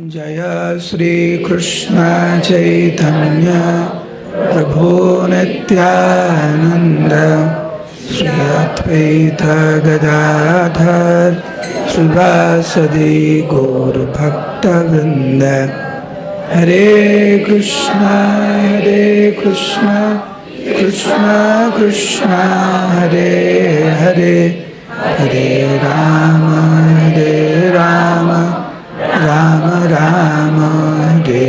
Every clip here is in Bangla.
जय श्री कृष्ण चैतन्य प्रभु नित्यानंद श्री अद्वैत गदाधर श्रीवासदि गौर भक्त वृंद। हरे कृष्ण कृष्ण कृष्ण हरे हरे, हरे राम राम राम हरे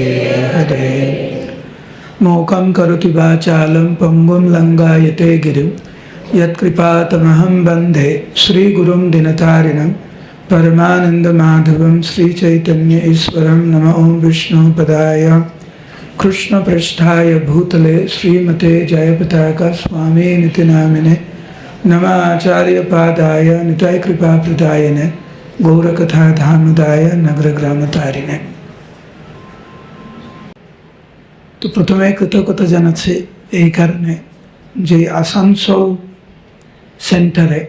हरे। मूकं करोति वाचालं पंगुं लंघयते गिरिं यत्कृपातमहं वन्दे श्रीगुरुं दिनतारिणं परमानन्दमाधवं श्रीचैतन्य ईश्वरं। नमो ओं विष्णुपदाय कृष्णपृष्ठाय भूतले श्रीमते जयपताका स्वामिनिति नामिने। नमः आचार्यपादाय निताय कृपाप्रदायिने गौरकथा धामदाय नगरग्रामतारिणे। तो प्रथमे कृतज्ञता জানাচ্ছি এই কারণে যে আসানসোল সেন্টারে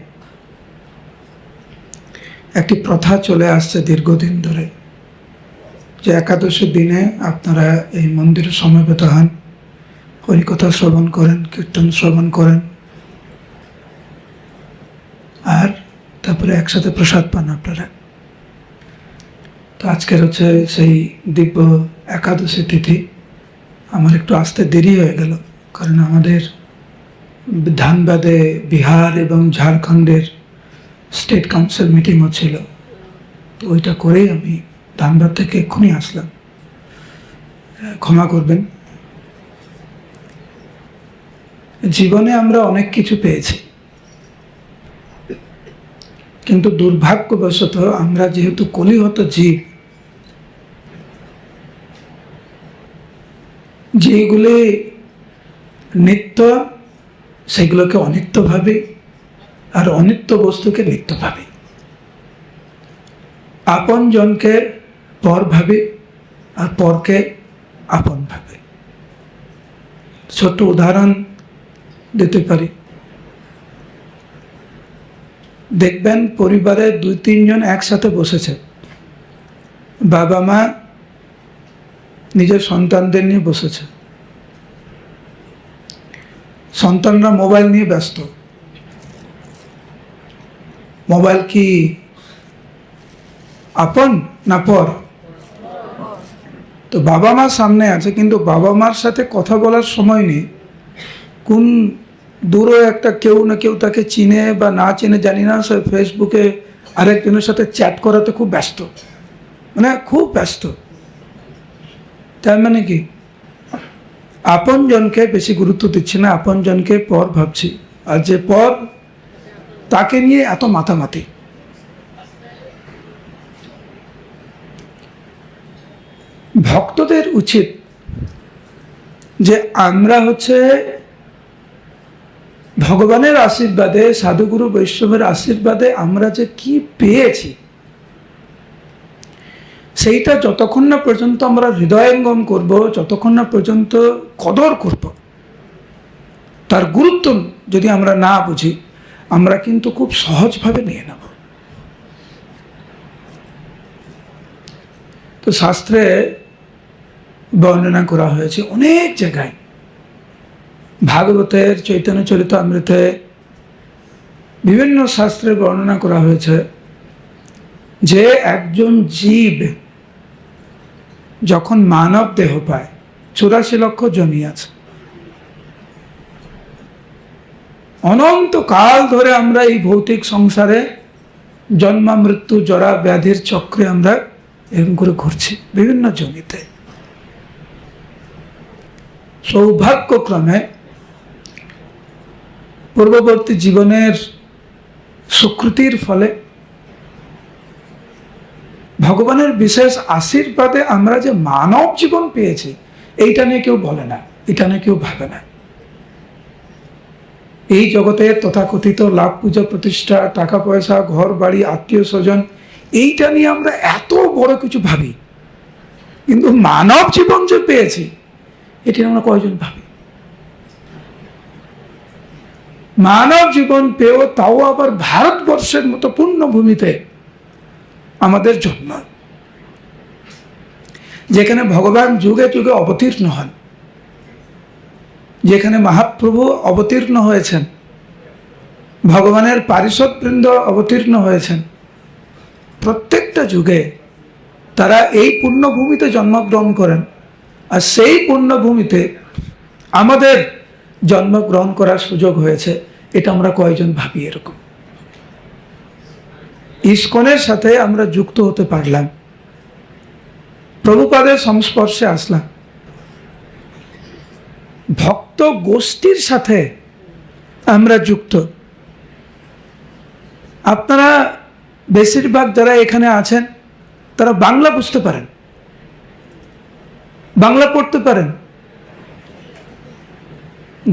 একটি প্রথা চলে আসছে দীর্ঘদিন ধরে, যে একাদশীর দিনে আপনারা এই মন্দিরে সমবেত হন, হরিকথা শ্রবণ করেন, কীর্তন শ্রবণ করেন, আর তারপরে একসাথে প্রসাদ পান আপনারা। তো আজকের হচ্ছে সেই দিব্য একাদশী তিথি। আমার একটু আসতে দেরি হয়ে গেল, কারণ আমাদের ধানবাদে বিহার এবং ঝাড়খণ্ডের স্টেট কাউন্সিল মিটিং হচ্ছিল। তো ওইটা করেই আমি ধানবাদ থেকে এক্ষুনি আসলাম, ক্ষমা করবেন। জীবনে আমরা অনেক কিছু পেয়েছি, কিন্তু দুর্ভাগ্যবশত আমরা যেহেতু কলিহত জীব, যেগুলি নিত্য সেগুলোকে অনিত্য ভাবে, আর অনিত্য বস্তুকে নিত্য ভাবে। আপন জনকে পর ভাবে, আর পরকে আপন ভাবে। ছোট্ট উদাহরণ দিতে পারি। দেখবেন পরিবারে 2-3 জন একসাথে বসেছে, বাবা মা নিজের সন্তানদের নিয়ে বসেছে, সন্তানরা মোবাইল নিয়ে ব্যস্ত। মোবাইল কি আপন না পর? তো বাবা মা সামনে আছে, কিন্তু বাবা মার সাথে কথা বলার সময় নেই। কোন দূরে একটা কেউ না কেউ তাকে চিনে বা না চিনে জানি না, সে ফেসবুকে আরেকজনের সাথে চ্যাট করাতে খুব ব্যস্ত, মানে খুব ব্যস্ত। তার মানে কি আপন জনকে বেশি গুরুত্ব দিচ্ছি না, আপন জনকে পর ভাবছি, আর যে পর তাকে নিয়ে এত মাতামাতি। ভক্তদের উচিত যে আমরা হচ্ছে ভগবানের আশীর্বাদে, সাধুগুরু বৈষ্ণবের আশীর্বাদে আমরা যে কি পেয়েছি, সেইটা যতক্ষণ না পর্যন্ত আমরা হৃদয়ঙ্গম করব, যতক্ষণ না পর্যন্ত কদর করব, তার গুরুত্ব যদি আমরা না বুঝি, আমরা কিন্তু খুব সহজভাবে নিয়ে নেব। তো শাস্ত্রে বর্ণনা করা হয়েছে অনেক জায়গায়, ভাগবতের চৈতন্য চরিতামৃতে, বিভিন্ন শাস্ত্রে বর্ণনা করা হয়েছে যে একজন জীব যখন মানব দেহ পায়, 84 লক্ষ জমি আছে, অনন্ত কাল ধরে আমরা এই ভৌতিক সংসারে জন্ম মৃত্যু জরা ব্যাধির চক্রে আমরা এরকম করে ঘুরছি বিভিন্ন জমিতে। সৌভাগ্যক্রমে পূর্ববর্তী জীবনের সুকৃতির ফলে ভগবানের বিশেষ আশীর্বাদে আমরা যে মানব জীবন পেয়েছি, এইটা নিয়ে কেউ বলে না, এটা নিয়ে কেউ ভাবে না। এই জগতে তথাকথিত লাভ, পূজা, প্রতিষ্ঠা, টাকা পয়সা, ঘর বাড়ি, আত্মীয় স্বজন, এইটা নিয়ে আমরা এত বড় কিছু ভাবি, কিন্তু মানব জীবন যে পেয়েছি এটি আমরা কয়জন ভাবি? মানব জীবন পেয়েও তাও আবার ভারতবর্ষের মতো পূর্ণভূমিতে আমাদের জন্ম। যেখানে ভগবান যুগে যুগে অবতীর্ণ হন, যেখানে মহাপ্রভু অবতীর্ণ হয়েছেন, ভগবানের পারিষদবৃন্দ অবতীর্ণ হয়েছেন, প্রত্যেকটা যুগে তারা এই পুণ্যভূমিতে জন্মগ্রহণ করেন। আর সেই পুণ্যভূমিতে আমাদের জন্মগ্রহণ করার সুযোগ হয়েছে, এটা আমরা কয়েকজন ভাবি এরকম। ইস্কনের সাথে আমরা যুক্ত হতে পারলাম, প্রভুপাদের সংস্পর্শে আসলাম, ভক্ত গোষ্ঠীর সাথে আমরা যুক্ত। আপনারা বেশিরভাগ যারা এখানে আছেন তারা বাংলা বুঝতে পারেন, বাংলা পড়তে পারেন।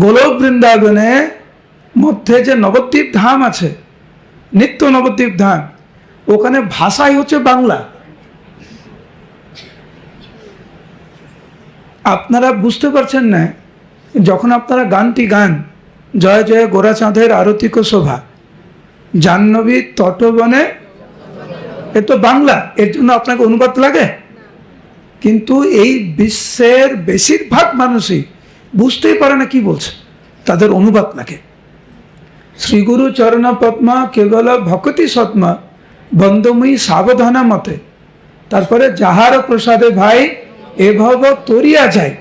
গোলক বৃন্দাবনে মধ্যে যে নবদ্বীপ ধাম আছে, নিত্য নবদ্বীপ ধাম, ওখানে ভাষাই হচ্ছে বাংলা। আপনারা বুঝতে পারছেন না, যখন আপনারা গানটি গান, জয় জয় গোরাচাঁদের আরতিক শোভা, জাহ্নবী তটবনে, এ তো বাংলা, এর জন্য আপনাকে অনুবাদ লাগে? কিন্তু এই বিশ্বের বেশিরভাগ মানুষই বুঝতেই পারে না কি বলছে, তাদের অনুবাদ লাগে। শ্রীগুরু চরণ পদ্মা কেবল ভকতি সৎমা বন্দময়ী সাবধানা মতে, তারপরে যাহার প্রসাদে ভাই এভাব তরিয়া যায়,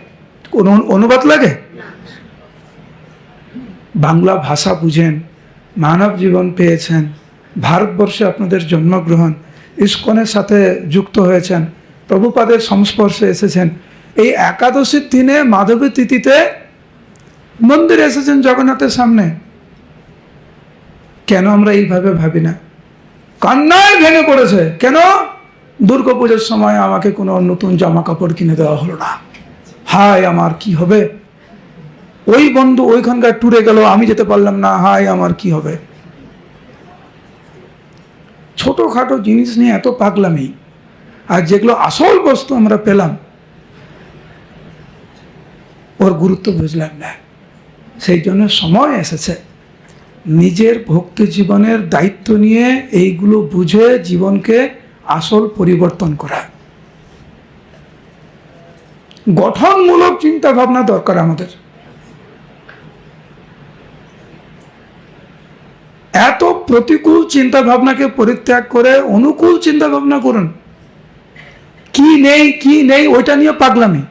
কোন অনুবাদ লাগে? বাংলা ভাষা বুঝেন, মানব জীবন পেয়েছেন, ভারতবর্ষে আপনাদের জন্মগ্রহণ, ইস্কনের সাথে যুক্ত হয়েছেন, প্রভুপাদের সংস্পর্শে এসেছেন, এই একাদশীর দিনে মাধবী তিথিতে মন্দিরে এসেছেন জগন্নাথের সামনে। কেন আমরা এইভাবে ভাবি না? কান্নায় ভেঙে পড়েছে। কেন? দুর্গাপুজোর সময় আমাকে কোনো নতুন জামা কাপড় কিনে দেওয়া হলো না, হায় আমার কি হবে। ওই বন্ধু ওইখানকার ট্যুরে গেল, আমি যেতে পারলাম না, হায় আমার কি হবে। ছোটখাটো জিনিস নিয়ে এত পাগলামি, আর যেগুলো আসল বস্তু আমরা পেলাম ওর গুরুত্ব বুঝলাম না। সেই জন্য সময় এসেছে নিজের ভক্তি জীবনের দায়িত্ব নিয়ে এইগুলো বুঝে জীবনকে আসল পরিবর্তন করা। গঠনমূলক চিন্তা ভাবনা দরকার আমাদের। এত প্রতিকূল চিন্তা ভাবনাকে পরিত্যাগ করে অনুকূল চিন্তা ভাবনা করুন। কি নেই ওইটা নিয়ে পাগলামি,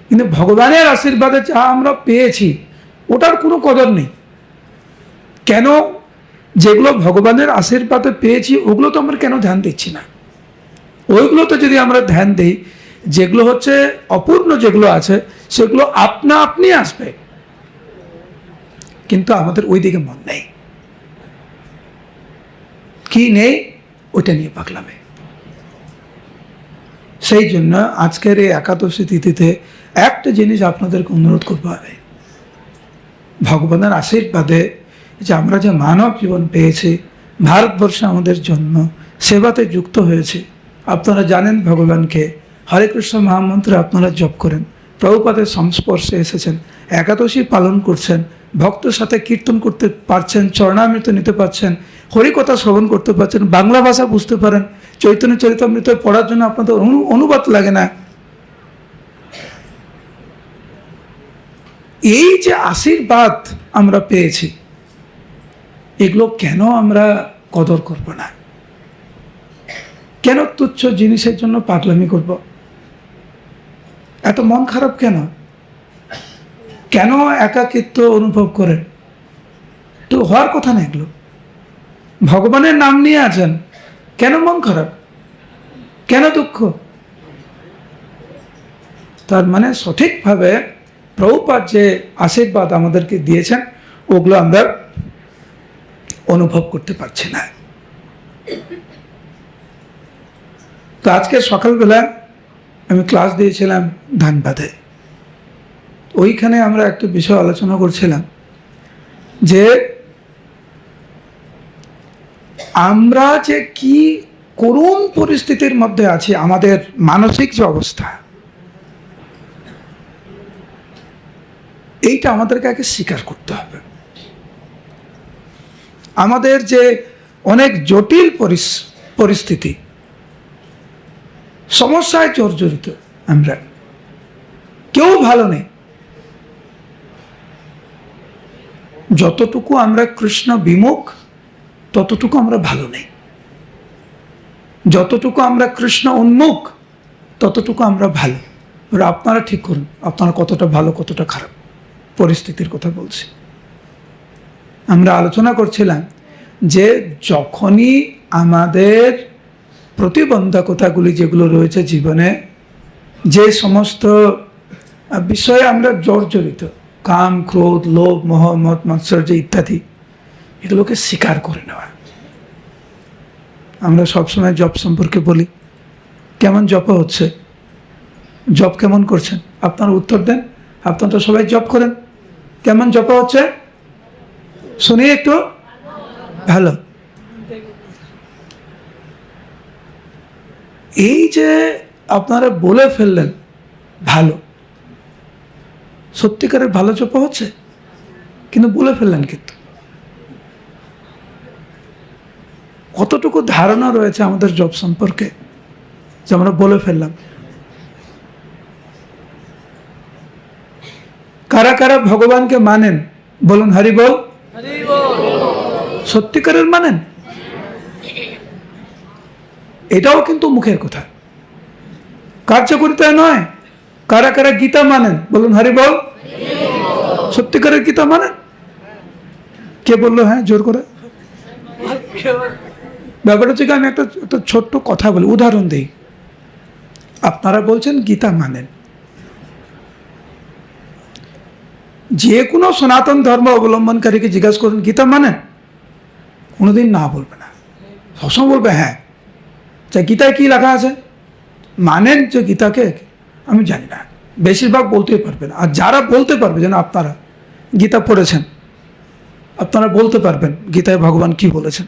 কিন্তু ভগবানের আশীর্বাদে যা আমরা পেয়েছি ওটার কোনো কদর নেই। কেন? যেগুলো ভগবানের আশীর্বাদে পেয়েছি ওগুলো তো আমরা কেন ধ্যান দিচ্ছি না? ওইগুলোতে যদি আমরা ধ্যান দিই, যেগুলো হচ্ছে অপূর্ণ, যেগুলো আছে সেগুলো আপনা আপনি আসবে, কিন্তু আমাদের ওই দিকে মন নেই। কি নেই ওইটা নিয়ে পাগলামে। সেই জন্য আজকের এই একাদশী তিথিতে একটা জিনিস আপনাদেরকে অনুরোধ করবো, হবে ভগবানের আশীর্বাদে যে আমরা যে মানব জীবন পেয়েছি, ভারতবর্ষে আমাদের জন্ম, সেবাতে যুক্ত হয়েছে। আপনারা জানেন ভগবানকে, হরে কৃষ্ণ মহামন্ত্রে আপনারা জপ করেন, প্রভুপাদের সংস্পর্শে এসেছেন, একাদশী পালন করছেন, ভক্তের সাথে কীর্তন করতে পারছেন, চরণামৃত নিতে পারছেন, হরিকথা শ্রবণ করতে পারছেন, বাংলা ভাষা বুঝতে পারেন, চৈতন্য চরিতামৃত পড়ার জন্য আপনাদের অনুবাদ লাগে না। এই যে আশীর্বাদ আমরা পেয়েছি, এগুলো কেন আমরা কদর করব না? কেন তুচ্ছ জিনিসের জন্য পাগলামি করব? এত মন খারাপ কেন? কেন একাকিত্ব অনুভব করেন? তো হওয়ার কথা না এগুলো। ভগবানের নাম নিয়ে আছেন, কেন মন খারাপ, কেন দুঃখ? তার মানে সঠিকভাবে প্রভুপাদ যে আশীর্বাদ আমাদেরকে দিয়েছেন ওগুলো আমরা অনুভব করতে পারছি না। তো আজকে সকালবেলা আমি ক্লাস দিয়েছিলাম ধানবাদে। ওইখানে আমরা একটা বিষয় আলোচনা করছিলাম যে আমরা যে কি করুণ পরিস্থিতির মধ্যে আছি, আমাদের মানসিক যে অবস্থা, এইটা আমাদেরকে আগে স্বীকার করতে হবে। আমাদের যে অনেক জটিল পরিস্থিতি, সমস্যায় জর্জরিত, আমরা কেউ ভালো নেই। যতটুকু আমরা কৃষ্ণ বিমুখ ততটুকু আমরা ভালো নেই, যতটুকু আমরা কৃষ্ণ উন্মুখ ততটুকু আমরা ভালো। এবার আপনারা ঠিক করুন আপনারা কতটা ভালো কতটা খারাপ। পরিস্থিতির কথা বলছি। আমরা আলোচনা করছিলাম যে যখনই আমাদের প্রতিবন্ধকতাগুলি যেগুলো রয়েছে জীবনে, যে সমস্ত বিষয়ে আমরা জর্জরিত, কাম, ক্রোধ, লোভ, মোহ, মদ, মাৎসর্য ইত্যাদি, এগুলোকে স্বীকার করে নেওয়া। আমরা সবসময় জব সম্পর্কে বলি, কেমন জপ হচ্ছে, জব কেমন করছেন? আপনারা উত্তর দেন। আপনারা তো সবাই জব করেন, কেমন জপ হচ্ছে শুনি একটু। ভালো। এই যে আপনারা বলে ফেললেন ভালো, সত্যিকারের ভালো জপ হচ্ছে, কিন্তু বলে ফেললেন। কিন্তু কতটুকু ধারণা রয়েছে আমাদের জব সম্পর্কে যে আমরা বলে ফেললাম? কারা কারা ভগবানকে মানেন বলুন হরি বল। সত্যিকারের মানেন? এটাও কিন্তু মুখের কথা, কার্যকরিতা নয়। কারা কারা গীতা মানেন বলুন হরি বল। সত্যিকারের গীতা মানেন? কে বললো হ্যাঁ জোর করে? ব্যাপারটা হচ্ছে আমি একটা ছোট্ট কথা বলি, উদাহরণ দিই। আপনারা বলছেন গীতা মানেন, যে কোনো সনাতন ধর্ম অবলম্বনকারীকে জিজ্ঞাসা করুন গীতা মানেন? কোনোদিন না বলবে না, সবসময় বলবে হ্যাঁ। গীতায় কি লেখা আছে মানেন? যে গীতাকে আমি জানি না, বেশিরভাগ বলতেই পারবে না। আর যারা বলতে পারবে, যেন আপনারা গীতা পড়েছেন, আপনারা বলতে পারবেন গীতায় ভগবান কি বলেছেন।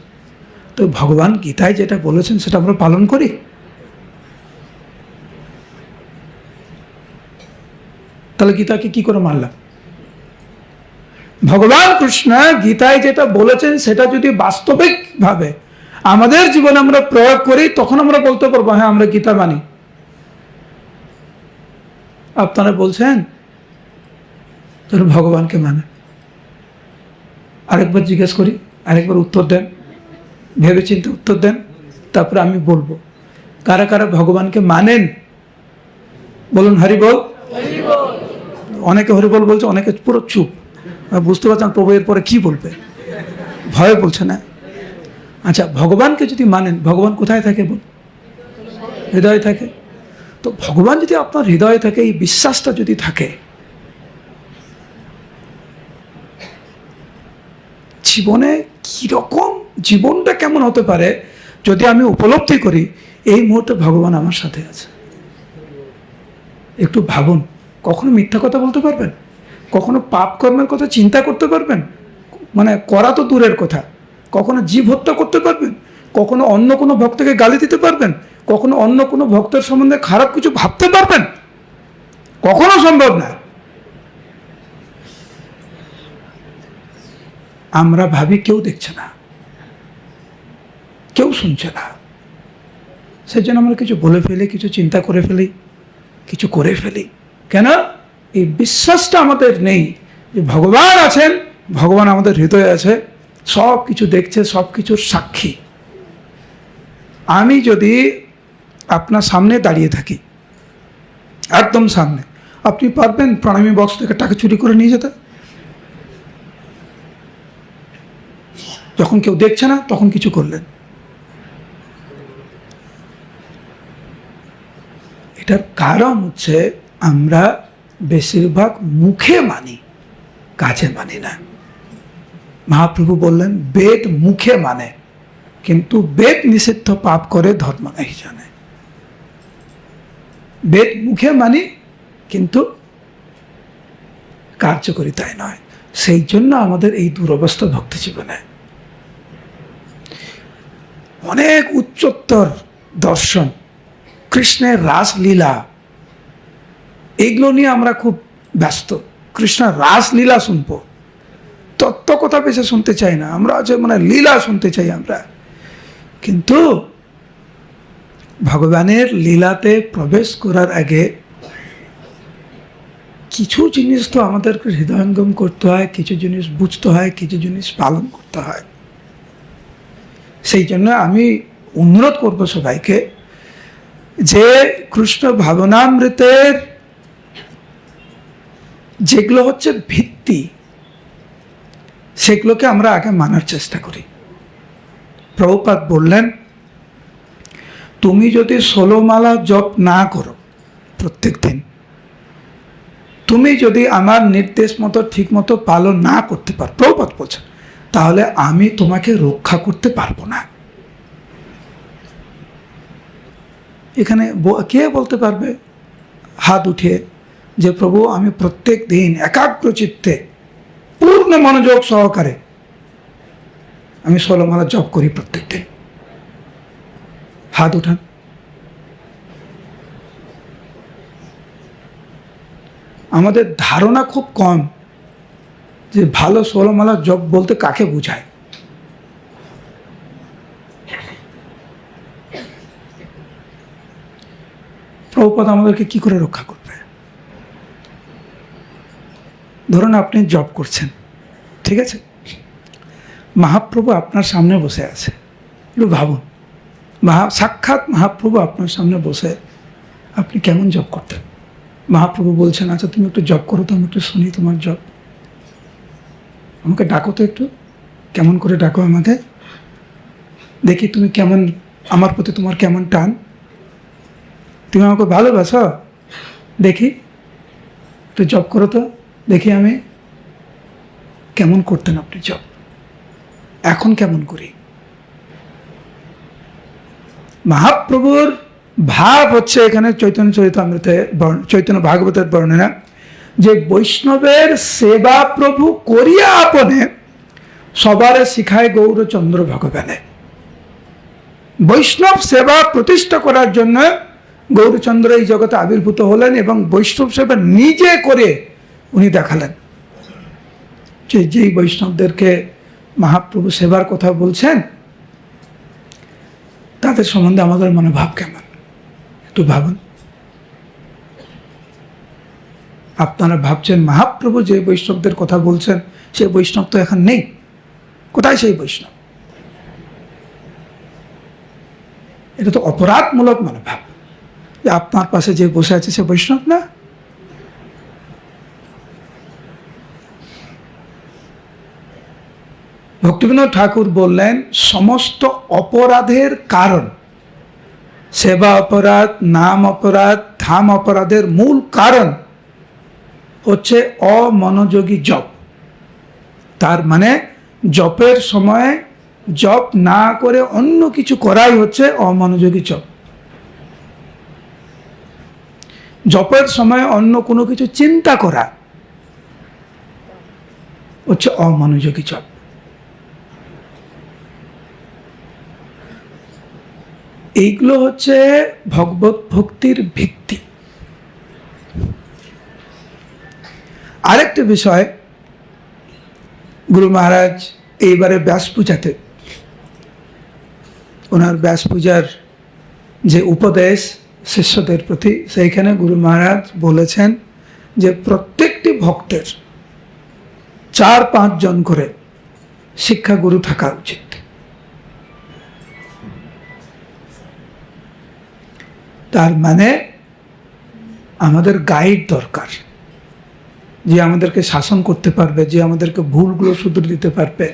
তো ভগবান গীতায় যেটা বলেছেন সেটা আমরা পালন করি। তাহলে গীতাকে কি করে মানলাম? ভগবান কৃষ্ণ গীতায় যেটা বলেছেন সেটা যদি বাস্তবিকভাবে আমাদের জীবনে আমরা প্রয়োগ করি, তখন আমরা বলতে পারবো হ্যাঁ আমরা গীতা মানি। আপনারা বলছেন ধরুন ভগবানকে মানে, আরেকবার জিজ্ঞেস করি, আরেকবার উত্তর দেন, ভেবে চিন্তে উত্তর দেন, তারপরে আমি বলবো কারা কারা ভগবানকে মানেন বলুন হরি বল। অনেকে হরি বল বলছে, অনেকে পুরো চুপ। বুঝতে পারছেন প্রভু এরপরে কি বলবে, ভয় বলছে না। আচ্ছা, ভগবানকে যদি মানেন, ভগবান কোথায় থাকে বল? হৃদয়ে থাকে। তো ভগবান যদি আপনার হৃদয়ে থাকে, এই বিশ্বাসটা যদি থাকে, জীবনে কিরকম জীবনটা কেমন হতে পারে যদি আমি উপলব্ধি করি এই মুহূর্তে ভগবান আমার সাথে আছে। একটু ভাবুন, কখনো মিথ্যা কথা বলতে পারবেন? কখনো পাপ কর্মের কথা চিন্তা করতে পারবেন? মানে করা তো দূরের কথা, কখনো জীব হত্যা করতে পারবেন? কখনো অন্য কোনো ভক্তকে গালি দিতে পারবেন? কখনো অন্য কোনো ভক্তের সম্বন্ধে খারাপ কিছু ভাবতে পারবেন? কখনো সম্ভব না। আমরা ভাবি কেউ দেখছে না, কেউ শুনছে না, সেই জন্য আমরা কিছু বলে ফেলি, কিছু চিন্তা করে ফেলি, কিছু করে ফেলি। কেন? এই বিশ্বাসটা আমাদের নেই যে ভগবান আছেন, ভগবান আমাদের হৃদয়ে আছে, সব কিছু দেখছে, সব কিছুর সাক্ষী। আমি যদি আপনার সামনে দাঁড়িয়ে থাকি, একদম সামনে, আপনি পারবেন প্রণামী বক্স থেকে টাকা চুরি করে নিয়ে যেতে? যখন কেউ দেখছে না তখন কিছু করলেন। এটার কারণ হচ্ছে আমরা বেশিরভাগ মুখে মানি, কাজে মানি না। মহাপ্রভু বললেন বেদ মুখে মানে, কিন্তু বেদ নিষিদ্ধ পাপ করে ধর্ম নেই জানে। বেদ মুখে মানি কিন্তু কার্যকরিতায় নয়। সেই জন্য আমাদের এই দুরবস্থা ভক্তি জীবনে। অনেক উচ্চতর দর্শন, কৃষ্ণের রাসলীলা, এইগুলো নিয়ে আমরা খুব ব্যস্ত। কৃষ্ণের রাসলীলা শুনবো, তত্ত্ব কথা বেশি শুনতে চাই না আমরা, যে মানে লীলা শুনতে চাই আমরা। কিন্তু ভগবানের লীলাতে প্রবেশ করার আগে কিছু জিনিস তো আমাদেরকে হৃদয়ঙ্গম করতে হয়, কিছু জিনিস বুঝতে হয়, কিছু জিনিস পালন করতে হয়। সেই জন্য আমি অনুরোধ করব সবাইকে যে কৃষ্ণ ভাবনামৃতের যেগুলো হচ্ছে ভিত্তি, সেগুলোকে আমরা আগে মানার চেষ্টা করি। প্রভুপাদ বললেন, তুমি যদি 16 মালা জপ না করো প্রত্যেক দিন, তুমি যদি আমার নির্দেশ মতো ঠিক মতো পালন না করতে পারো, প্রভুপাদ বলছেন, তাহলে আমি তোমাকে রক্ষা করতে পারবো না। এখানে কে বলতে পারবে হাত উঠিয়ে যে প্রভু আমি প্রত্যেক দিন একাগ্র চিত্তে পূর্ণ মনোযোগ সহকারে আমি 16 মালা জপ করি প্রত্যেক দিন? হাত উঠান। আমাদের ধারণা খুব কম যে ভালো 16 মালা জপ বলতে কাকে বোঝায়। প্রভুপাদ আমাদেরকে কি করে রক্ষা করবে? ধরুন আপনি জব করছেন, ঠিক আছে, মহাপ্রভু আপনার সামনে বসে আছে। একটু ভাবুন, সাক্ষাৎ মহাপ্রভু আপনার সামনে বসে, আপনি কেমন জব করতেন? মহাপ্রভু বলছেন, আচ্ছা তুমি একটু জব করো তো, আমি একটু শুনি তোমার জব, আমাকে ডাকো তো একটু, কেমন করে ডাকো আমাকে, দেখি তুমি কেমন, আমার প্রতি তোমার কেমন টান, তুমি আমাকে ভালোবাসো, দেখি একটু জব করো তো, দেখি আমি কেমন করতেন আপনি জব, এখন কেমন করি। মহাপ্রভুর ভাব হচ্ছে এখানে চৈতন্য চরিতামৃতে, চৈতন্য ভাগবতের বর্ণনা, যে বৈষ্ণবের সেবা প্রভু করিয়া আপনে সবারে শিখায় গৌরচন্দ্র ভগবানে। বৈষ্ণব সেবা প্রতিষ্ঠা করার জন্য গৌরচন্দ্র এই জগতে আবির্ভূত হলেন এবং বৈষ্ণব সেবা নিজে করে উনি দেখালেন। যেই বৈষ্ণবদেরকে মহাপ্রভু সেবার কথা বলছেন, তাদের সম্বন্ধে আমাদের মনোভাব কেমন একটু ভাবুন। আপনারা ভাবছেন মহাপ্রভু যে বৈষ্ণবদের কথা বলছেন সেই বৈষ্ণব তো এখন নেই, কোথায় সেই বৈষ্ণব? এটা তো অপরাধমূলক মনোভাব যে আপনার পাশে যে বসে আছে সে বৈষ্ণব না। ভক্তিবিনোদ ঠাকুর বললেন, সমস্ত অপরাধের কারণ, সেবা অপরাধ, নাম অপরাধ, ধাম অপরাধের মূল কারণ হচ্ছে অমনোযোগী জপ। তার মানে জপের সময় জপ না করে অন্য কিছু করাই হচ্ছে অমনোযোগী জপ। জপের সময় অন্য কোনো কিছু চিন্তা করা হচ্ছে অমনোযোগী জপ। এইগুলো হচ্ছে ভগবত ভক্তির ভিত্তি। আরেকটা বিষয়, গুরু মহারাজ এইবারে ব্যাস পূজাতে ওনার ব্যাস পূজার যে উপদেশ শিষ্যদের প্রতি, সেইখানে গুরু মহারাজ বলেছেন যে প্রত্যেকটি ভক্তের 4-5 জন করে শিক্ষাগুরু থাকা উচিত। তার মানে আমাদের গাইড দরকার, যে আমাদেরকে শাসন করতে পারবে, যে আমাদেরকে ভুলগুলো শুধরে দিতে পারবে,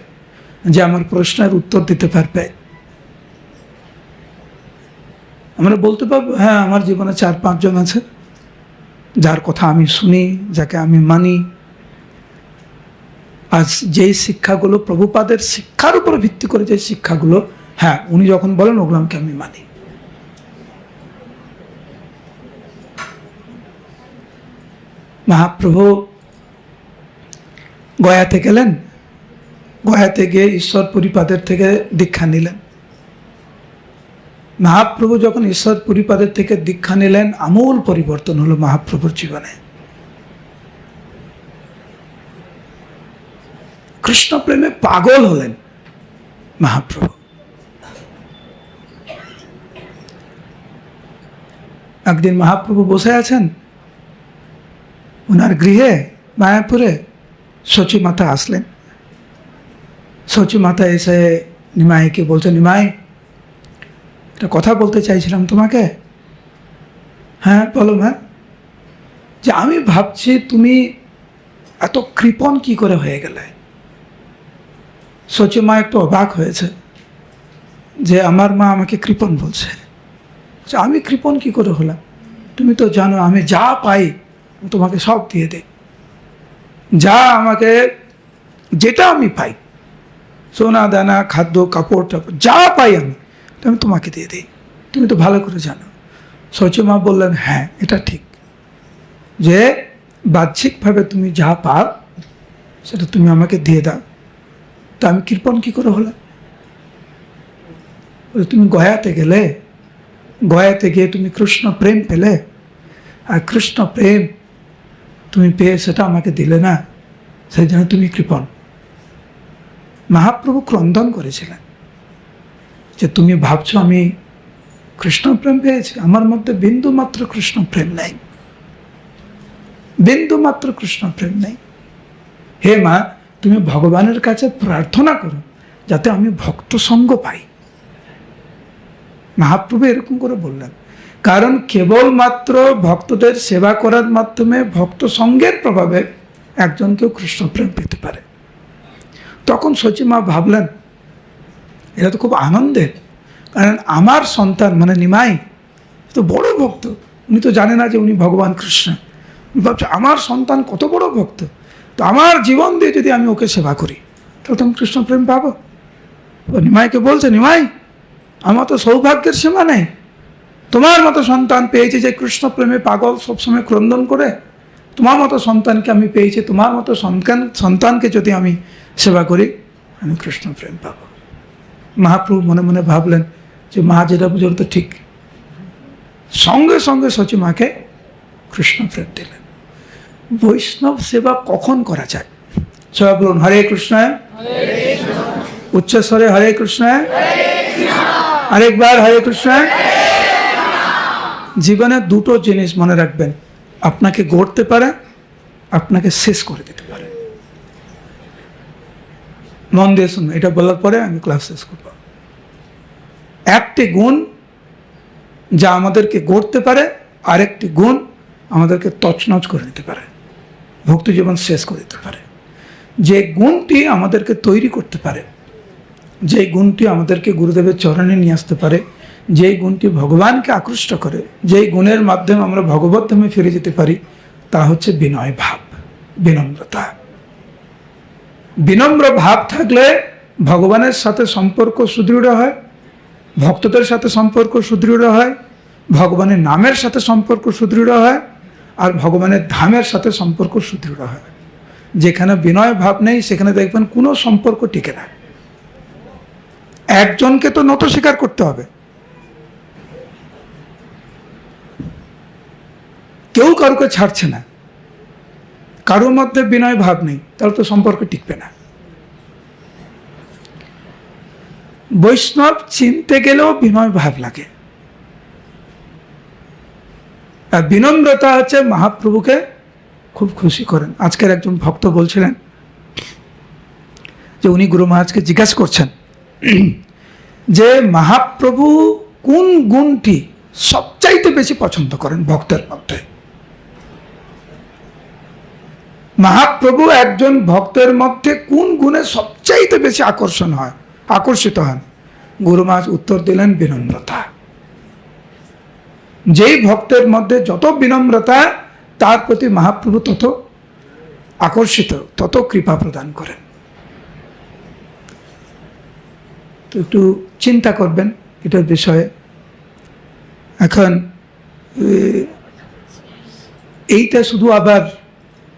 যে আমার প্রশ্নের উত্তর দিতে পারবে। আমরা বলতে পারবো হ্যাঁ আমার জীবনে 4-5 জন আছে যার কথা আমি শুনি, যাকে আমি মানি। আজ যেই শিক্ষাগুলো প্রভুপাদের শিক্ষার উপর ভিত্তি করে, যে শিক্ষাগুলো, হ্যাঁ উনি যখন বলেন ওগুলোকে আমি মানি। মহাপ্রভু গয়াতে গেলেন, গয়াতে গিয়ে ঈশ্বর পুরীপাদের থেকে দীক্ষা নিলেন। মহাপ্রভু যখন ঈশ্বর পুরীপাদের থেকে দীক্ষা নিলেন, আমূল পরিবর্তন হলো মহাপ্রভুর জীবনে। কৃষ্ণ প্রেমে পাগল হলেন মহাপ্রভু। একদিন মহাপ্রভু বসে আছেন, ওনার গৃহে মায়াপুরে সচী মাতা আসলেন। সচী মাতা এসে নিমাইকে বলছে, নিমাই, একটা কথা বলতে চাইছিলাম তোমাকে। হ্যাঁ বলো মা। যে আমি ভাবছি তুমি এত কৃপণ কি করে হয়ে গেলে। সচী মা একটু অবাক হয়েছে যে আমার মা আমাকে কৃপণ বলছে। আমি কৃপণ কি করে হলাম? তুমি তো জানো আমি যা পাই তোমাকে সব দিয়ে দিই, যা আমাকে যেটা আমি পাই, সোনা দানা খাদ্য কাপড় টাপড় যা পাই আমি তোমাকে দিয়ে দিই, তুমি তো ভালো করে জানো। সচী মা বললেন, হ্যাঁ এটা ঠিক যে বাহ্যিকভাবে তুমি যা পাও সেটা তুমি আমাকে দিয়ে দাও, তা আমি কৃপণ কি করে হলাম? তুমি গয়াতে গেলে, গয়াতে গিয়ে তুমি কৃষ্ণ প্রেম পেলে, আর কৃষ্ণ প্রেম তুমি পেয়ে সেটা আমাকে দিলে না, সেই জন্য তুমি কৃপণ। মহাপ্রভু ক্রন্দন করেছিলেন যে তুমি ভাবছো আমি কৃষ্ণ প্রেম পেয়েছি, আমার মধ্যে বিন্দু মাত্র কৃষ্ণ প্রেম নেই, বিন্দু মাত্র কৃষ্ণ প্রেম নেই। হে মা, তুমি ভগবানের কাছে প্রার্থনা করো যাতে আমি ভক্ত সঙ্গ পাই। মহাপ্রভু এরকম করে বললেন, কারণ কেবলমাত্র ভক্তদের সেবা করার মাধ্যমে ভক্ত সঙ্গের প্রভাবে একজন কেউ কৃষ্ণ প্রেম পেতে পারে। তখন সচী মা ভাবলেন এটা তো খুব আনন্দের, কারণ আমার সন্তান মানে নিমাই তো বড় ভক্ত, উনি তো জানে না যে উনি ভগবান কৃষ্ণ। ভাবছে আমার সন্তান কত বড় ভক্ত, তো আমার জীবন দিয়ে যদি আমি ওকে সেবা করি তাহলে তো আমি কৃষ্ণ প্রেম পাবো। নিমাইকে বলছে, নিমাই আমার তো সৌভাগ্যের সীমা নেই, তোমার মতো সন্তান পেয়েছি যে কৃষ্ণ প্রেমে পাগল, সবসময় ক্রন্দন করে। তোমার মতো সন্তানকে আমি পেয়েছি, তোমার মতো সন্তানকে যদি আমি সেবা করি আমি কৃষ্ণ প্রেম পাবো। মহাপ্রভু মনে মনে ভাবলেন যে মা যেটা বুঝল তো ঠিক। সঙ্গে সঙ্গে সচী মাকে কৃষ্ণ প্রেম দিলেন। বৈষ্ণব সেবা কখন করা যায়? সবাই বলুন হরে কৃষ্ণ। উচ্চস্বরে হরে কৃষ্ণ, আরেকবার হরে কৃষ্ণ। জীবনে দুটো জিনিস মনে রাখবেন, আপনাকে গড়তে পারে, আপনাকে শেষ করে দিতে পারে। মন দিয়ে শুনুন, এটা বলার পরে আমি ক্লাস শেষ করব। একটি গুণ যা আমাদেরকে গড়তে পারে, আরেকটি গুণ আমাদেরকে তছনছ করে দিতে পারে, ভক্তি জীবন শেষ করে দিতে পারে। যে গুণটি আমাদেরকে তৈরি করতে পারে, যে গুণটি আমাদেরকে গুরুদেবের চরণে নিয়ে আসতে পারে, যেই গুণটি ভগবানকে আকৃষ্ট করে, যেই গুণের মাধ্যমে আমরা ভগবত ধামে ফিরে যেতে পারি, তা হচ্ছে বিনয় ভাব, বিনম্রতা। বিনম্র ভাব থাকলে ভগবানের সাথে সম্পর্ক সুদৃঢ় হয়, ভক্তদের সাথে সম্পর্ক সুদৃঢ় হয়, ভগবানের নামের সাথে সম্পর্ক সুদৃঢ় হয়, আর ভগবানের ধামের সাথে সম্পর্ক সুদৃঢ় হয়। যেখানে বিনয় ভাব নেই সেখানে দেখবেন কোনো সম্পর্ক টিকে না। একজনকে তো নত স্বীকার করতে হবে, কেউ কারোকে ছাড়ছে না, কারোর মধ্যে বিনয় ভাব নেই, তাহলে তো সম্পর্ক টিকবে না। বৈষ্ণব চিনতে গেলেও বিনয় ভাব লাগে। আর বিনম্রতা হচ্ছে মহাপ্রভুকে খুব খুশি করেন। আজকের একজন ভক্ত বলছিলেন যে উনি গুরু মহারাজকে জিজ্ঞাসা করছেন যে মহাপ্রভু কোন গুণটি সবচাইতে বেশি পছন্দ করেন ভক্তের মধ্যে। মহাপ্রভু একজন ভক্তের মধ্যে কোন গুণে সবচাইতে বেশি আকর্ষিত হন? গুরু মহারাজ উত্তর দিলেন বিনম্রতা। যেই ভক্তের মধ্যে যত বিনম্রতা, তার প্রতি মহাপ্রভু তত আকর্ষিত, তত কৃপা প্রদান করেন। তো একটু চিন্তা করবেন এটার বিষয়ে। এখন এইটা শুধু আবার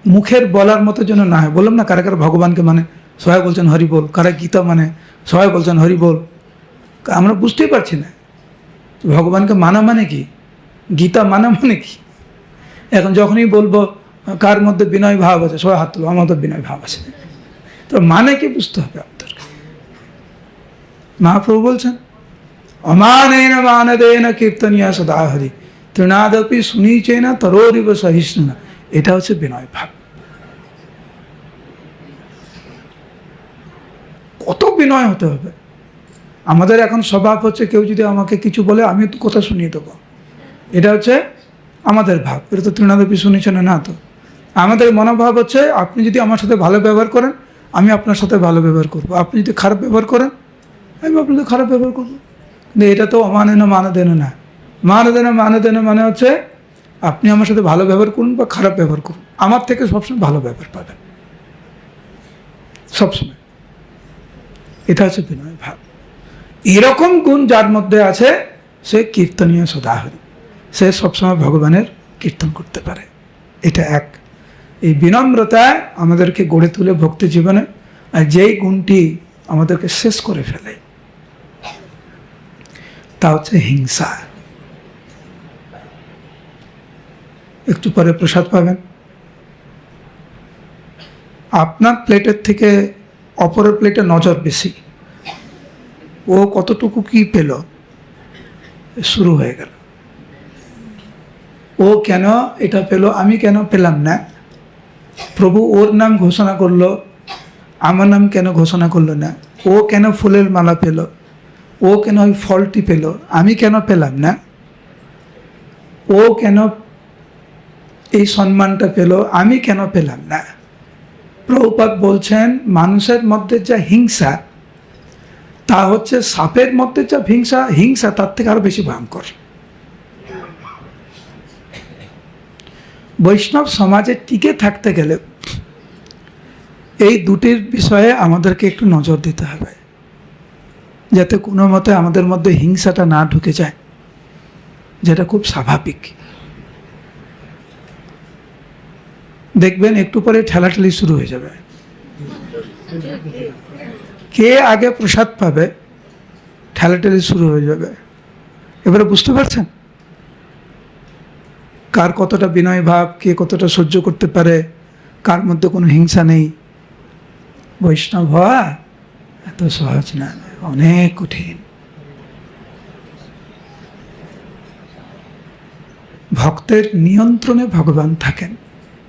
মুখের বলার মতো যেন না হয়। বললাম না কারা কারা ভগবানকে মানে, সবাই বলছেন হরি বল, কারা গীতা মানে সবাই বলছেন হরি বল। আমরা বুঝতেই পারছি না ভগবানকে মানা মানে কি, গীতা মানা মানে কি। এখন যখনই বলবো কার মধ্যে বিনয় ভাব আছে, সবাই হাত তুলো, আমার মধ্যে বিনয় ভাব আছে, তো মানে কি বুঝতে হবে আপনাদের। মহাপ্রভু বলছেন অমানেন মানদেন কীর্তনিয়া সদা হরি তৃণাদপি সুনীচেন তরোরিব সহিষ্ণুনা এটা হচ্ছে বিনয় ভাব। কত বিনয় হতে হবে। আমাদের এখন স্বভাব হচ্ছে কেউ যদি আমাকে কিছু বলে আমি তো কথা শুনিয়ে দেবো, এটা হচ্ছে আমাদের ভাব। এটা তো তৃণাদেবী শুনেছেন না তো। আমাদের মনোভাব হচ্ছে আপনি যদি আমার সাথে ভালো ব্যবহার করেন আমি আপনার সাথে ভালো ব্যবহার করবো, আপনি যদি খারাপ ব্যবহার করেন আমি আপনাদের খারাপ ব্যবহার করবো। কিন্তু এটা তো অমানে না মানে দেন না। মানে দেন মানে হচ্ছে আপনি আমার সাথে ভালো ব্যবহার করুন বা খারাপ ব্যবহার করুন, আমার থেকে সবসময় ভালো ব্যবহার পাবেন সবসময়। এটা হচ্ছে বিনয় ভাব। এরকম গুণ যার মধ্যে আছে সে কীর্তনীয় সদাহরি, সে সবসময় ভগবানের কীর্তন করতে পারে। এটা এক। এই বিনম্রতা আমাদেরকে গড়ে তুলে ভক্তি জীবনে, আর যেই গুণটি আমাদেরকে শেষ করে ফেলে তা হচ্ছে হিংসা। একটু পরে প্রসাদ পাবেন, আপনার প্লেটের থেকে অপরের প্লেটে নজর বেশি, ও কতটুকু কি পেল শুরু হয়ে গেল। ও কেন এটা পেল আমি কেন পেলাম না, প্রভু ওর নাম ঘোষণা করলো আমার নাম কেন ঘোষণা করলো না, ও কেন ফুলের মালা পেল, ও কেন ওই ফলটি পেল আমি কেন পেলাম না, ও কেন এই সম্মানটা পেল আমি কেন পেলাম না। প্রভুপাদ বলছেন মানুষের মধ্যে যা হিংসা তা হচ্ছে সাপের মধ্যে যা হিংসা তার থেকে আরো বেশি ভয়ঙ্কর। বৈষ্ণব সমাজে টিকে থাকতে গেলে এই দুটির বিষয়ে আমাদেরকে একটু নজর দিতে হবে, যাতে কোনো মতে আমাদের মধ্যে হিংসাটা না ঢুকে যায়, যেটা খুব স্বাভাবিক। দেখবেন একটু পরে ঠেলাঠেলি শুরু হয়ে যাবে, কে আগে প্রসাদ পাবে ঠেলাঠেলি শুরু হয়ে যাবে। এবারে বুঝতে পারছেন কার কতটা বিনয় ভাব, কে কতটা সহ্য করতে পারে, কার মধ্যে কোনো হিংসা নেই। বৈষ্ণব হওয়া এত সহজ না, অনেক কঠিন। ভক্তের নিয়ন্ত্রণে ভগবান থাকেন,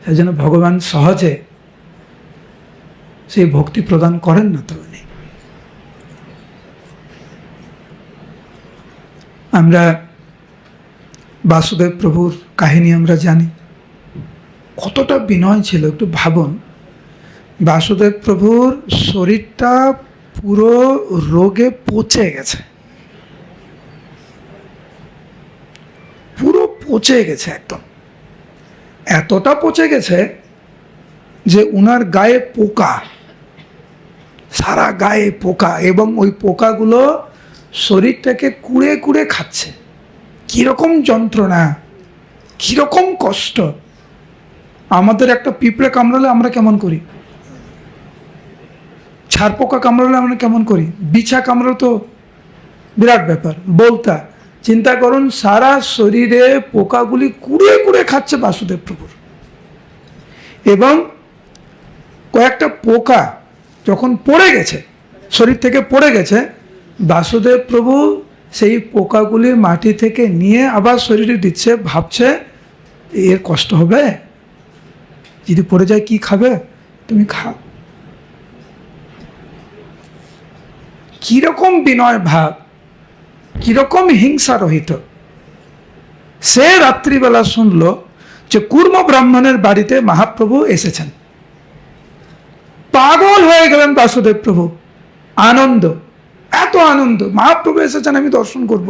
সেই জন্য ভগবান সহজে সেই ভক্তি প্রদান করেন না। তো উনি, আমরা বাসুদেব প্রভুর কাহিনী আমরা জানি, কতটা বিনয় ছিল। একটু ভাবুন, বাসুদেব প্রভুর শরীরটা পুরো রোগে পচে গেছে, পুরো পচে গেছে একদম, এতটা পচে গেছে যে উনার গায়ে পোকা, সারা গায়ে পোকা, এবং ওই পোকাগুলো শরীরটাকে কুড়ে কুড়ে খাচ্ছে। কিরকম যন্ত্রণা, কিরকম কষ্ট। আমাদের একটা পিঁপড়ে কামড়ালে আমরা কেমন করি, ছাড় পোকা কামড়ালে আমরা কেমন করি, বিছা কামড়ালে তো বিরাট ব্যাপার বলতা। চিন্তা করুন, সারা শরীরে পোকাগুলি কুড়ে কুড়ে খাচ্ছে বাসুদেব প্রভুর। এবং কয়েকটা পোকা যখন পড়ে গেছে, শরীর থেকে পড়ে গেছে, বাসুদেব প্রভু সেই পোকাগুলি মাটি থেকে নিয়ে আবার শরীরে দিচ্ছে, ভাবছে এর কষ্ট হবে, যদি পড়ে যায় কি খাবে, তুমি খাও। কিরকম বিনয় ভাব, কিরকম হিংসা রহিত। সে রাত্রিবেলা শুনল যে কুর্ম ব্রাহ্মণের বাড়িতে মহাপ্রভু এসেছেন। পাগল হয়ে গেলেন বাসুদেব প্রভু, আনন্দ, এত আনন্দ, মহাপ্রভু এসেছেন, আমি দর্শন করব।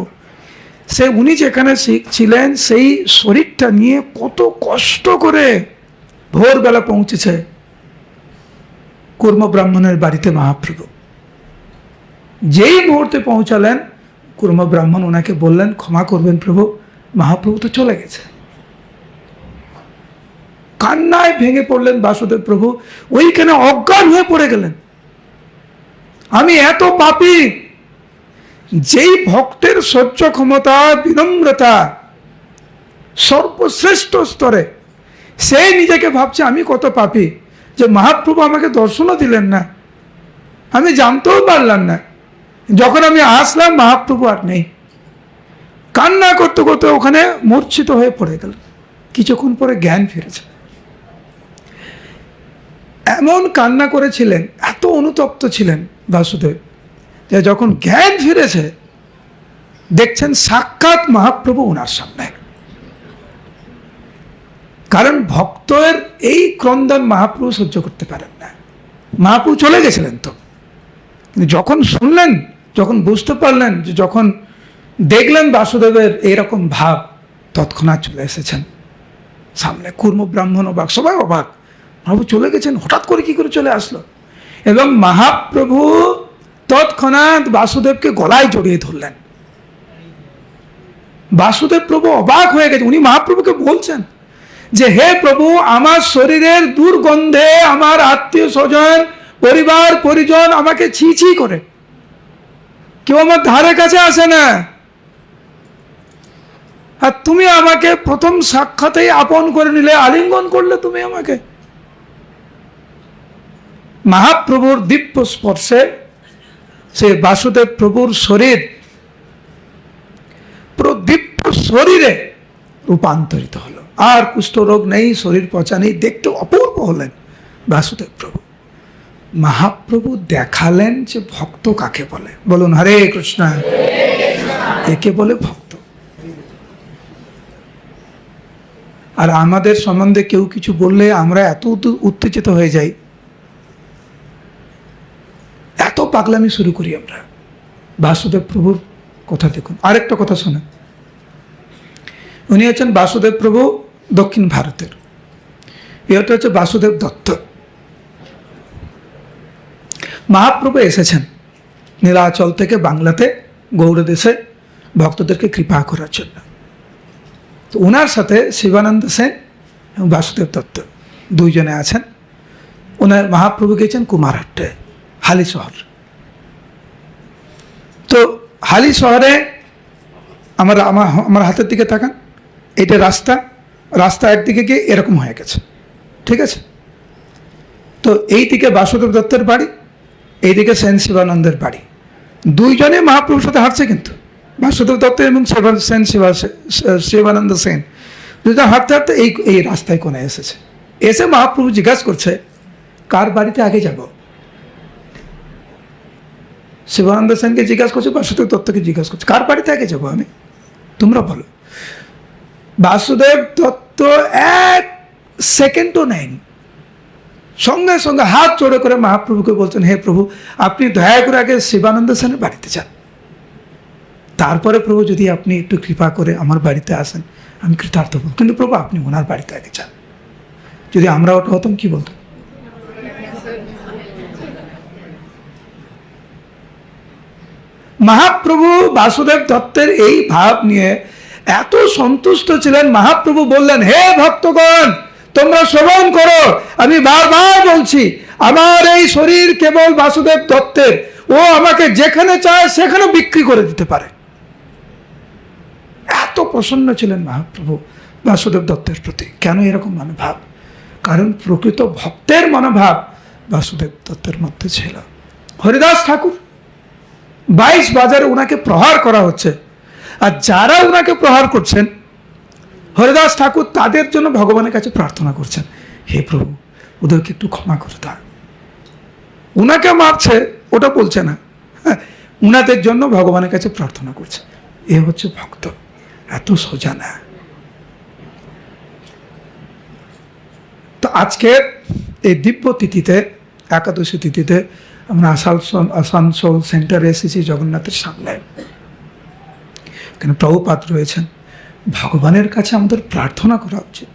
সে উনি যেখানে ছিলেন সেই শরীরটা নিয়ে কত কষ্ট করে ভোরবেলা পৌঁছেছে কুর্ম ব্রাহ্মণের বাড়িতে মহাপ্রভু। যেই মুহূর্তে পৌঁছালেন, কুর্ম ব্রাহ্মণ ওনাকে বললেন ক্ষমা করবেন প্রভু, মহাপ্রভু তো চলে গেছে। কান্নায় ভেঙে পড়লেন বাসুদেব প্রভু, ওইখানে অজ্ঞান হয়ে পড়ে গেলেন। আমি এত পাপী। যেই ভক্তের সহ্য ক্ষমতা, বিনম্রতা সর্বশ্রেষ্ঠ স্তরে, সে নিজেকে ভাবছে আমি কত পাপী যে মহাপ্রভু আমাকে দর্শনও দিলেন না, আমি জানতেও পারলাম না। যখন আমি আসলাম মহাপ্রভু আর নেই। কান্না করতে করতে ওখানে মূর্ছিত হয়ে পড়ে গেল। কিছুক্ষণ পরে জ্ঞান ফিরেছে। এমন কান্না করেছিলেন, এত অনুতপ্ত ছিলেন বাসুদেব, যে যখন জ্ঞান ফিরেছে দেখছেন সাক্ষাৎ মহাপ্রভু ওনার সামনে। কারণ ভক্তের এই ক্রন্দন মহাপ্রভু সহ্য করতে পারেন না। মহাপ্রভু চলে গেছিলেন তো, কিন্তু যখন শুনলেন, যখন বুঝতে পারলেন, যে যখন দেখলেন বাসুদেবের এইরকম ভাব, তৎক্ষণাৎ চলে এসেছেন সামনে। কুর্ম ব্রাহ্মণ অবাক, সবাই অবাক, মহাপ্রভু চলে গেছেন, হঠাৎ করে কি করে চলে আসলো। এবং মহাপ্রভু তৎক্ষণাৎ বাসুদেবকে গলায় জড়িয়ে ধরলেন। বাসুদেব প্রভু অবাক হয়ে গেছে। উনি মহাপ্রভুকে বলছেন যে হে প্রভু, আমার শরীরের দুর্গন্ধে আমার আত্মীয় স্বজন, পরিবার পরিজন আমাকে ছি ছি করে, কেউ আমার ধারে কাছে আসে না, আর তুমি আমাকে প্রথম সাক্ষাতেই আপন করে নিলে, আলিঙ্গন করলে তুমি আমাকে। মহাপ্রভুর দিব্য স্পর্শে সে বাসুদেব প্রভুর শরীর পুরো দিব্য শরীরে রূপান্তরিত হলো। আর কুষ্ঠরোগ নেই, শরীর পচা নেই, দেখতে অপূর্ব হলেন বাসুদেব প্রভু। মহাপ্রভু দেখালেন যে ভক্ত কাকে বলে। বলুন হরে কৃষ্ণ। একে বলে ভক্ত। আর আমাদের সম্বন্ধে কেউ কিছু বললে আমরা এত উত্তেজিত হয়ে যাই, এত পাগলামি শুরু করি আমরা। বাসুদেব প্রভুর কথা দেখুন। আরেকটা কথা শোনেন। উনি হচ্ছেন বাসুদেব প্রভু দক্ষিণ ভারতের। এটা হচ্ছে বাসুদেব দত্ত। মহাপ্রভু এসেছেন নীলাচল থেকে বাংলাতে গৌড় দেশে ভক্তদেরকে কৃপা করার জন্য। তো ওনার সাথে শিবানন্দ সেন এবং বাসুদেব দত্ত দুইজনে আছেন। ওনার মহাপ্রভু গেছেন কুমারহাটে, হালি শহর। তো হালি শহরে আমার হাতের দিকে তাকান, এটা রাস্তা একদিকে গিয়ে এরকম হয়ে গেছে, ঠিক আছে? তো এই দিকে বাসুদেব দত্তের বাড়ি, এইদিকে সেন শিবানন্দের বাড়ি। দুইজনে মহাপ্রভুর সাথে হাঁটছে, কিন্তু বাসুদেব দত্ত এবং শিবানন্দ সেন দুজন হাঁটতে হাঁটতে এই রাস্তায় কোণে এসেছে। এসে মহাপ্রভু জিজ্ঞাসা করছে কার বাড়িতে আগে যাব। শিবানন্দ সেনকে জিজ্ঞাসা করছে, বাসুদেব দত্তকে জিজ্ঞাসা করছে কার বাড়িতে আগে যাবো আমি, তোমরা বলো। বাসুদেব দত্ত এক সেকেন্ডও নেয়নি, সঙ্গে সঙ্গে হাত জোড়ে করে মহাপ্রভুকে বলছেন হে প্রভু, আপনি দয়া করে আগে শিবানন্দ সেনের বাড়িতে যান, তারপরে প্রভু যদি আপনি একটু কৃপা করে আমার বাড়িতে আসেন আমি কৃতার্থ হব। কিন্তু প্রভু আপনি ওনার বাড়িতে আগে যান। যদি আমরা ওটা হতাম কি বলতাম? মহাপ্রভু বাসুদেব দত্তের এই ভাব নিয়ে এত সন্তুষ্ট ছিলেন। মহাপ্রভু বললেন হে ভক্তগণ, তোমরা শ্রবণ করো, আমি বারবার বলছি আমার এই শরীর কেবল বাসুদেব দত্তের, ও আমাকে যেখানে চায় সেখানে বিক্রি করে দিতে পারে। এত প্রসন্ন ছিলেন মহাপ্রভু বাসুদেব দত্তের প্রতি। কেন এরকম মনোভাব? কারণ প্রকৃত ভক্তের মনোভাব বাসুদেব দত্তের মধ্যে ছিল। হরিদাস ঠাকুর 22 বাজারে ওনাকে প্রহার করা হচ্ছে, আর যারা ওনাকে প্রহার করছেন হরিদাস ঠাকুর তাদের জন্য ভগবানের কাছে প্রার্থনা করছেন, হে প্রভু ওদেরকে একটু ক্ষমা করে দাও। ওনাকে মারছে ওটা বলছে না, উনাদের জন্য ভগবানের কাছে প্রার্থনা করছে। এ হচ্ছে ভক্ত, এত সোজা না। তো আজকে এই দিব্য তিথিতে, একাদশী তিথিতে আমরা আসানসোল সেন্টারে এসেছি জগন্নাথের সামনে। কেন প্রভুপাদ রয়েছেন, ভগবানের কাছে আমাদের প্রার্থনা করা উচিত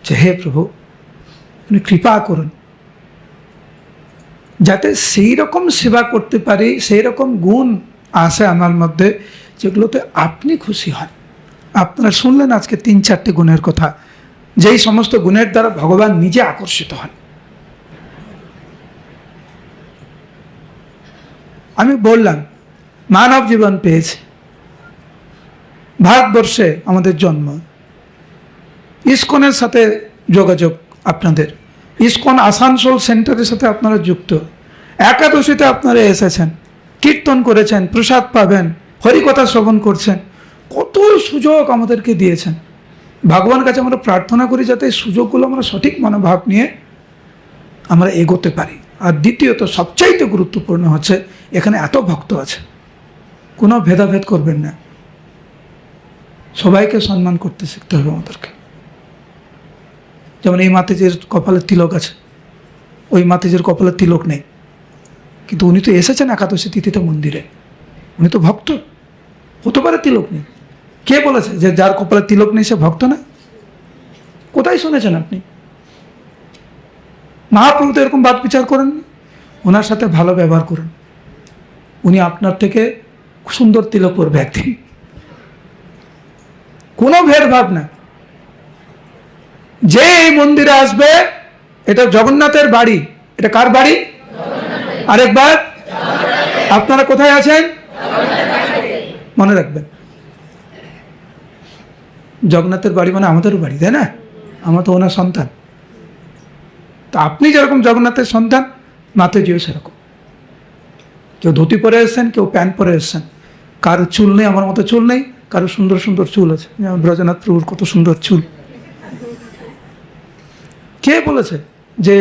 যে হে প্রভু আপনি কৃপা করুন, যাতে সেই রকম সেবা করতে পারি, সেই রকম গুণ আসে আমার মধ্যে যেগুলোতে আপনি খুশি হন। আপনারা শুনলেন আজকে 3-4টে গুণের কথা, যেই সমস্ত গুণের দ্বারা ভগবান নিজে আকর্ষিত হন। আমি বললাম মানব জীবন পেয়েছে, ভারতবর্ষে আমাদের জন্ম, ইসকনের সাথে যোগাযোগ আপনাদের, ইসকন আসানসোল সেন্টারের সাথে আপনারা যুক্ত, একাদশীতে আপনারা এসেছেন, কীর্তন করেছেন, প্রসাদ পাবেন, হরিকথা শ্রবণ করছেন, কত সুযোগ আমাদেরকে দিয়েছেন। ভগবানের কাছে আমরা প্রার্থনা করি যাতে এই সুযোগগুলো আমরা সঠিক মনোভাব নিয়ে আমরা এগোতে পারি। আর দ্বিতীয়ত সবচাইতে গুরুত্বপূর্ণ হচ্ছে এখানে এত ভক্ত আছে, কোনো ভেদাভেদ করবেন না, সবাইকে সম্মান করতে শিখতে হবে আমাদেরকে। যেমন এই মাতাজির কপালে তিলক আছে, ওই মাতাজির কপালে তিলক নেই, কিন্তু উনি তো এসেছেন একাদশী তিথিতে মন্দিরে, উনি তো ভক্ত, হতে পারে তিলক নেই। কে বলেছে যে যার কপালে তিলক নেই সে ভক্ত না? কোথায় শুনেছেন আপনি? মহাপ্রভু তো এরকম বাদ বিচার করেননি, ওনার সাথে ভালো ব্যবহার করুন, উনি আপনার থেকে সুন্দর তিলক করবে একদিন, কোনো ভেদভাব না। যে এই মন্দিরে আসবে, এটা জগন্নাথের বাড়ি। এটা কার বাড়ি? আরেকবার, আপনারা কোথায় আছেন? মনে রাখবেন, জগন্নাথের বাড়ি মানে আমাদেরও বাড়ি, তাই না? আমরা তো ওনার সন্তান। তা আপনি যেরকম জগন্নাথের সন্তান, মাতাজিও সেরকম। কেউ ধুতি পরে এসছেন, কেউ প্যান্ট পরে এসছেন, কারো চুল নেই, আমার মতো চুল নেই, কারো সুন্দর সুন্দর চুল আছে, যেমন ব্রজনাথ প্রভুর কত সুন্দর চুল। কে বলেছে যে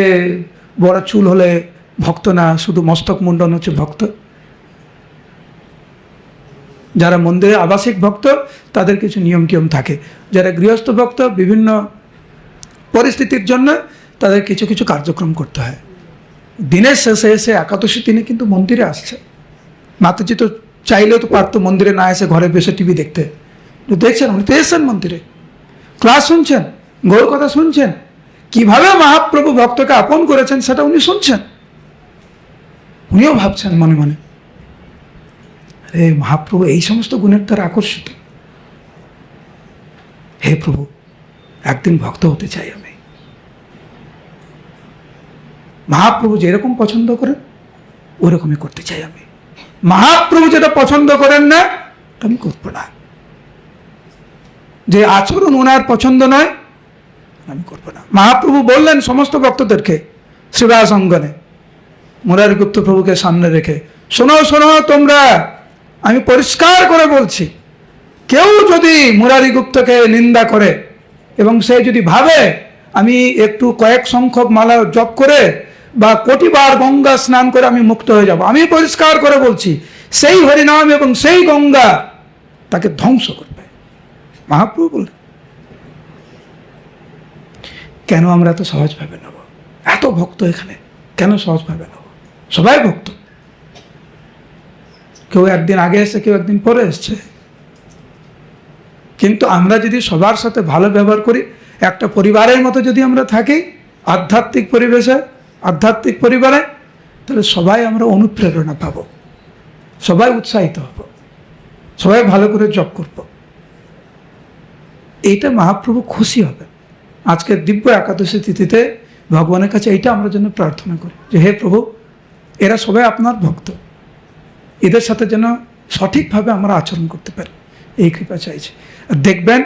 বড় চুল হলে ভক্ত না, শুধু মস্তক মুন্ডন হচ্ছে ভক্ত? যারা মন্দিরে আবাসিক ভক্ত তাদের কিছু নিয়ম টিয়ম থাকে, যারা গৃহস্থ ভক্ত বিভিন্ন পরিস্থিতির জন্য তাদের কিছু কিছু কার্যক্রম করতে হয়। দিনের শেষে এসে একাদশী দিনে কিন্তু মন্দিরে আসছে। মাতাজি তো চাইলেও তো পারতো মন্দিরে না এসে ঘরে বসে টিভি দেখতে, দেখছেন উনি তো এসেছেন মন্দিরে, ক্লাস শুনছেন, গৌর কথা শুনছেন, কিভাবে মহাপ্রভু ভক্তকে আপন করেছেন সেটা উনি শুনছেন। উনিও ভাবছেন মনে মনে, আরে মহাপ্রভু এই সমস্ত গুণের দ্বারা আকর্ষিত, হে প্রভু একদিন ভক্ত হতে চাই আমি। মহাপ্রভু যেরকম পছন্দ করেন ওরকমই করতে চাই আমি। মহাপ্রভু যেটা পছন্দ করেন না আমি করবো না, যে আচরণ ওনার পছন্দ নয় আমি করবো না। মহাপ্রভু বললেন সমস্ত ভক্তদেরকে শ্রীবাস অঙ্গনে, মুরারি গুপ্ত প্রভুকে সামনে রেখে, শোনো শোনো তোমরা, আমি পরিষ্কার করে বলছি, কেউ যদি মুরারি গুপ্তকে নিন্দা করে এবং সে যদি ভাবে আমি একটু কয়েক সংখ্যক মালা জপ করে বা কোটিবার গঙ্গা স্নান করে আমি মুক্ত হয়ে যাব, আমি পরিষ্কার করে বলছি সেই হরিনাম এবং সেই গঙ্গা তাকে ধ্বংস করবে। মহাপ্রভু বললেন। কেন আমরা এত সহজভাবে নেব? এত ভক্ত এখানে, কেন সহজভাবে নেব? সবাই ভক্ত, কেউ একদিন আগে এসছে, কেউ একদিন পরে এসছে, কিন্তু আমরা যদি সবার সাথে ভালো ব্যবহার করি, একটা পরিবারের মতো যদি আমরা থাকি আধ্যাত্মিক পরিবেশে, আধ্যাত্মিক পরিবারে, তাহলে সবাই আমরা অনুপ্রেরণা পাব, সবাই উৎসাহিত হব, সবাই ভালো করে জপ করব। এইটা মহাপ্রভু খুশি হবে। আজকের দিব্য একাদশী তিথিতে ভগবানের কাছে এইটা আমরা যেন প্রার্থনা করি যে হে প্রভু, এরা সবাই আপনার ভক্ত, এদের সাথে যেন সঠিকভাবে আমরা আচরণ করতে পারি, এই কৃপা চাইছি। আর দেখবেন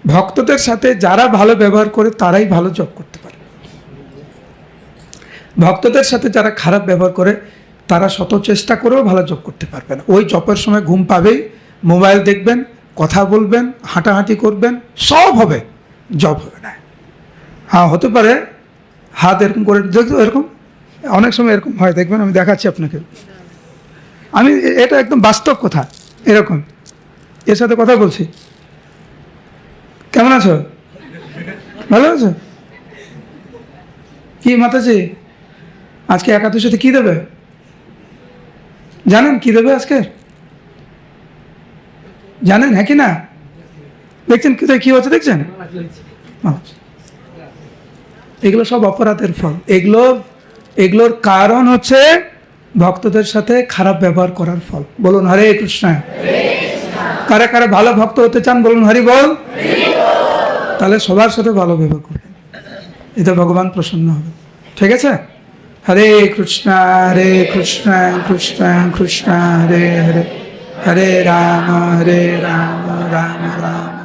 ভক্তদের সাথে যারা ভালো ব্যবহার করে তারাই ভালো জপ করতে পারে। ভক্তদের সাথে যারা খারাপ ব্যবহার করে তারা শত চেষ্টা করেও ভালো জপ করতে পারবে না। ওই জপের সময় ঘুম পাবেই, মোবাইল দেখবেন, কথা বলবেন, হাঁটাহাঁটি করবেন, সব হবে, জপ হবে না। হ্যাঁ হতে পারে হাত এরকম করে দেখো, এরকম অনেক সময় এরকম হয়, দেখবেন, আমি দেখাচ্ছি আপনাকে, আমি এটা একদম বাস্তব কথা, এরকম এর সাথে কথা বলছি। কেমন আছো? ভালো আছো? কি মাতাজি আজকে একাদশীতে কি দেবে জানেন? কি দেবে আজকে জানেন? হ্যাঁ কি না? দেখছেন কোথায় কি হচ্ছে, দেখছেন? এগুলো সব অপরাধের ফল। এগুলোর কারণ হচ্ছে ভক্তদের সাথে খারাপ ব্যবহার করার ফল। বলুন হরে কৃষ্ণ। কারা কারা ভালো ভক্ত হতে চান বলুন হরি বল। তাহলে সবার সাথে ভালো ব্যবহার করবেন, এতে ভগবান প্রসন্ন হবে। ঠিক আছে? হরে কৃষ্ণ কৃষ্ণ কৃষ্ণ হরে হরে, হরে রাম রাম রাম